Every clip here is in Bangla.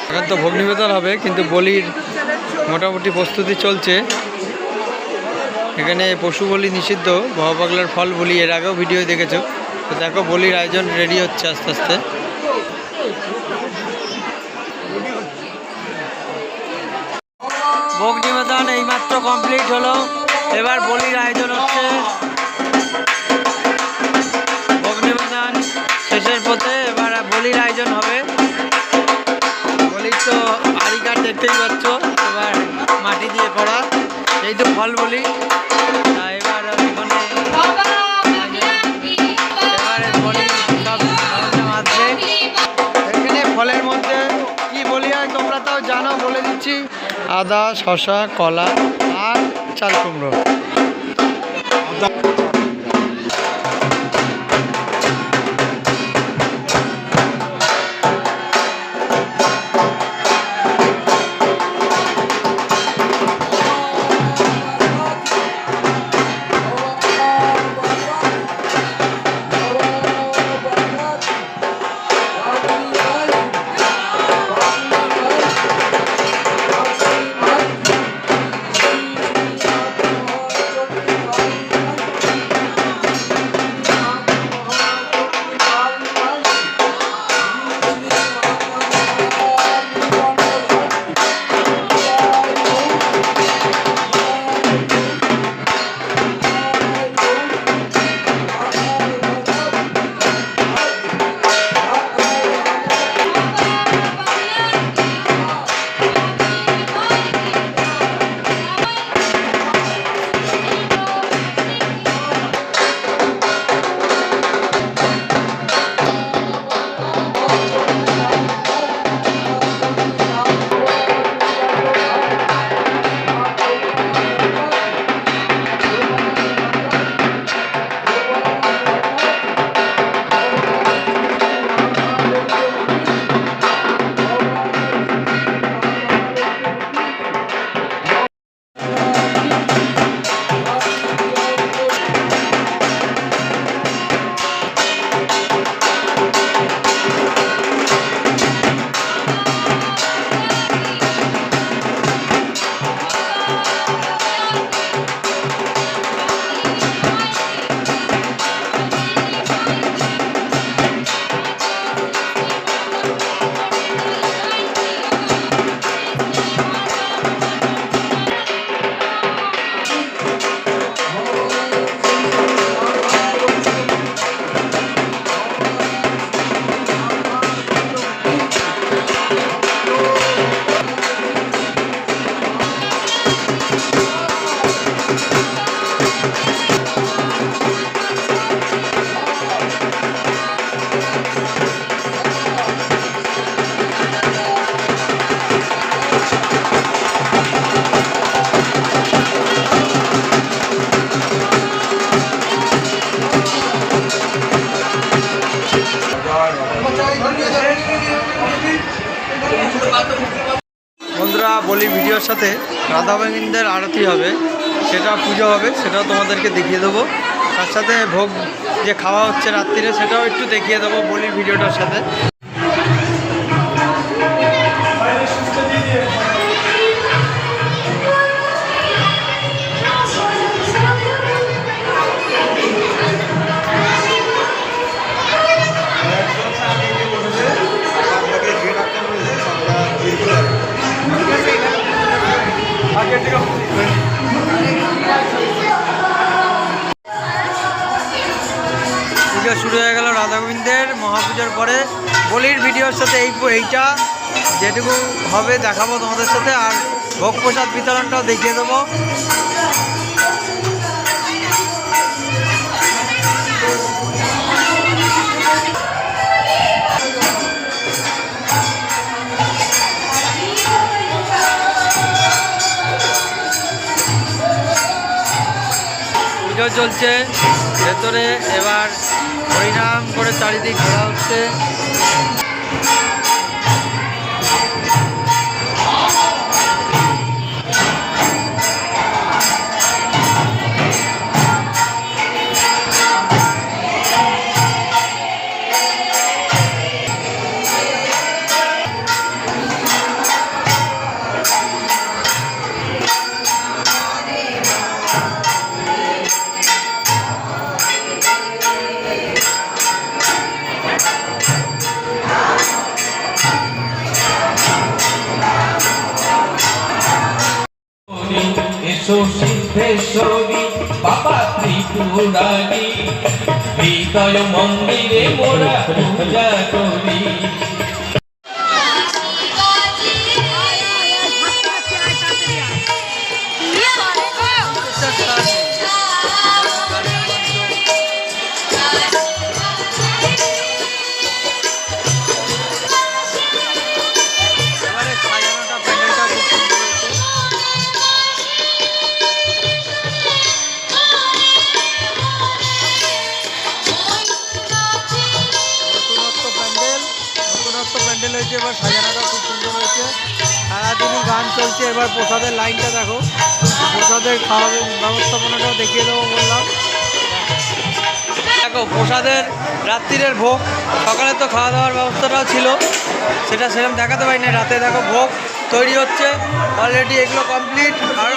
এখন তো ভোগ নিবেদন হবে, কিন্তু বলির মোটামুটি প্রস্তুতি চলছে। এখানে পশু বলি নিষিদ্ধ, ভবপাগলার ফল বলি এর আগেও ভিডিও দেখেছো। তো দেখো বলির আয়োজন রেডি হচ্ছে আস্তে আস্তে। ভোগ নিবেদন এইমাত্র কমপ্লিট হলো, এবার বলির আয়োজন হচ্ছে। ভোগ নিবেদন শেষের পথে, এবার বলির আয়োজন হবে। বলির তো আরিকার দেখতেই পাচ্ছ, এবার মাটি দিয়ে করা, এই তো ফল বলি। এবার এবারে বলি সব মাঝে এখানে ফলের মধ্যে কি বলি হয় তোমরা তাও জানো, বলে দিচ্ছি। আদা, শসা, কলা আর চাল কুমড়ো। বন্ধুরা, বলি ভিডিওর সাথে রাধা গোবিন্দের আরতি হবে, সেটা পুজো হবে, সেটাও তোমাদেরকে দেখিয়ে দেবো। তার সাথে ভোগ যে খাওয়া হচ্ছে রাত্রিরে, সেটাও একটু দেখিয়ে দেবো বলির ভিডিওটার সাথে। পুজো শুরু হয়ে গেল রাধা গোবিন্দের। মহাপুজোর পরে বলির ভিডিওর সাথে এইটা যেটুকু হবে দেখাবো তোমাদের সাথে, আর ভোগ প্রসাদ বিতরণটাও দেখিয়ে দেবো। পুজো চলছে ভেতরে, এবার হরিনাম করে চারিদিক ঘোরা হচ্ছে। চণ্ডেশ্বরী বাবা ত্রিপুরারি হৃদয় মন্দিরে মোরা পূজা করি। প্যান্ডেল হয়েছে, এবার সাজানোটা খুব সুন্দর হয়েছে। সারাদিনই গান চলছে। এবার প্রসাদের লাইনটা দেখো, প্রসাদের খাওয়ার ব্যবস্থাপনাটাও দেখিয়ে দেবো বললাম। দেখো প্রসাদের রাত্রিরের ভোগ, সকালে তো খাওয়া দাওয়ার ব্যবস্থাটাও ছিল, সেটা সেরকম দেখাতে পারিনি। রাতে দেখো ভোগ তৈরি হচ্ছে অলরেডি, এগুলো কমপ্লিট। আর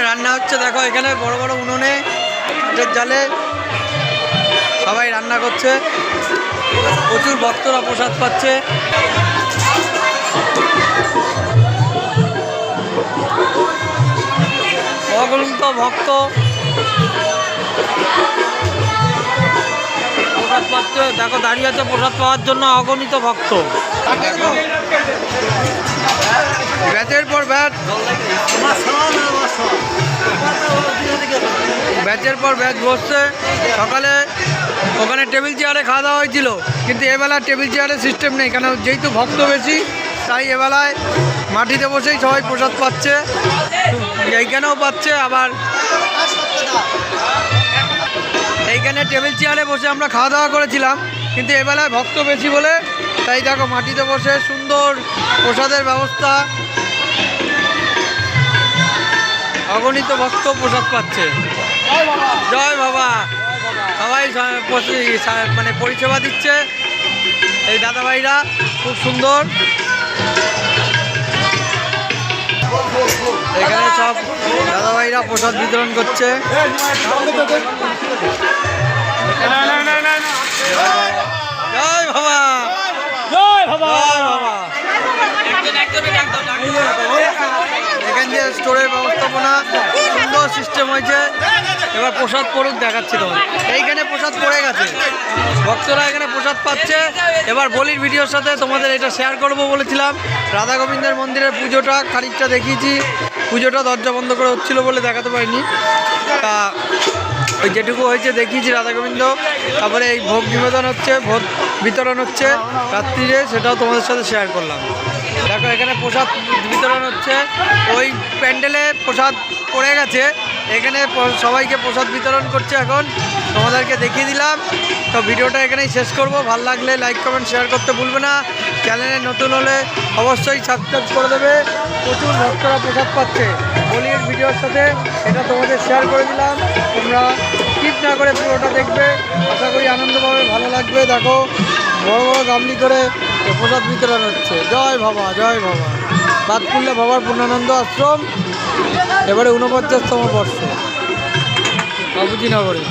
রান্না হচ্ছে দেখো, এখানে বড় বড় উনুনে কাঠের জালে সবাই রান্না করছে। প্রচুর ভক্তরা প্রসাদ পাচ্ছে। অগণিত ভক্ত প্রসাদ পাচ্ছে, দেখো দাঁড়িয়ে আছে প্রসাদ পাওয়ার জন্য অগণিত ভক্ত। ব্যাচের পর ব্যাচ, ব্যাচের পর ব্যাচ বসছে। সকালে ওখানে টেবিল চেয়ারে খাওয়া দাওয়া হয়েছিল, কিন্তু এবেলায় টেবিল চেয়ারের সিস্টেম নেই, কারণ যেহেতু ভক্ত বেশি তাই এবেলায় মাটিতে বসেই সবাই প্রসাদ পাচ্ছে। এইখানেও পাচ্ছে, আবার এইখানে টেবিল চেয়ারে বসে আমরা খাওয়া দাওয়া করেছিলাম, কিন্তু এবেলায় ভক্ত বেশি বলে তাই দেখো মাটিতে বসে সুন্দর প্রসাদের ব্যবস্থা। অগণিত ভক্ত প্রসাদ পাচ্ছে। জয় বাবা। সবাই মানে পরিষেবা দিচ্ছে এই দাদাভাইরা, খুব সুন্দর। এখানে সব দাদাভাইরা প্রসাদ বিতরণ করছে। জয় বাবা, জয় বাবা, জয় বাবা। এখান দিয়ে স্টোরের ব্যবস্থাপনা সুন্দর সিস্টেম হয়েছে। এবার প্রসাদ পড়ুক দেখাচ্ছি তোমার। এইখানে প্রসাদ পড়ে গেছে, ভক্তরা এখানে প্রসাদ পাচ্ছে। এবার বলির ভিডিওর সাথে তোমাদের এটা শেয়ার করব বলেছিলাম। রাধা গোবিন্দের মন্দিরের পুজোটা খানিকটা দেখিয়েছি, পুজোটা দরজা বন্ধ করে হচ্ছিল বলে দেখাতে পারিনি। তা ওই যেটুকু হয়েছে দেখিয়েছি রাধা গোবিন্দ। তারপরে এই ভোগ নিবেদন হচ্ছে, ভোগ বিতরণ হচ্ছে রাত্রিরে, সেটাও তোমাদের সাথে শেয়ার করলাম। দেখো এখানে প্রসাদ বিতরণ হচ্ছে, ওই প্যান্ডেলে প্রসাদ পড়ে গেছে, এখানে সবাইকে প্রসাদ বিতরণ করছে। এখন তোমাদেরকে দেখিয়ে দিলাম। তো ভিডিওটা এখানেই শেষ করব। ভালো লাগলে লাইক কমেন্ট শেয়ার করতে ভুলবে না। চ্যানেলে নতুন হলে অবশ্যই সাবস্ক্রাইব করে দেবে। প্রচুর ভক্তরা প্রসাদ পাচ্ছে বলির ভিডিওর সাথে, এটা তোমাদের শেয়ার করে দিলাম। তোমরা স্কিপ না করে পুরোটা দেখবে, আশা করি আনন্দ পাবে, ভালো লাগবে। দেখো বড় বড় গামলি করে প্রসাদ বিতরণ হচ্ছে। জয় বাবা, জয় বাবা। বাদকুল্লা বাবার পূর্ণানন্দ আশ্রম, এবারে 49তম বর্ষ, বাবুজি নগরে।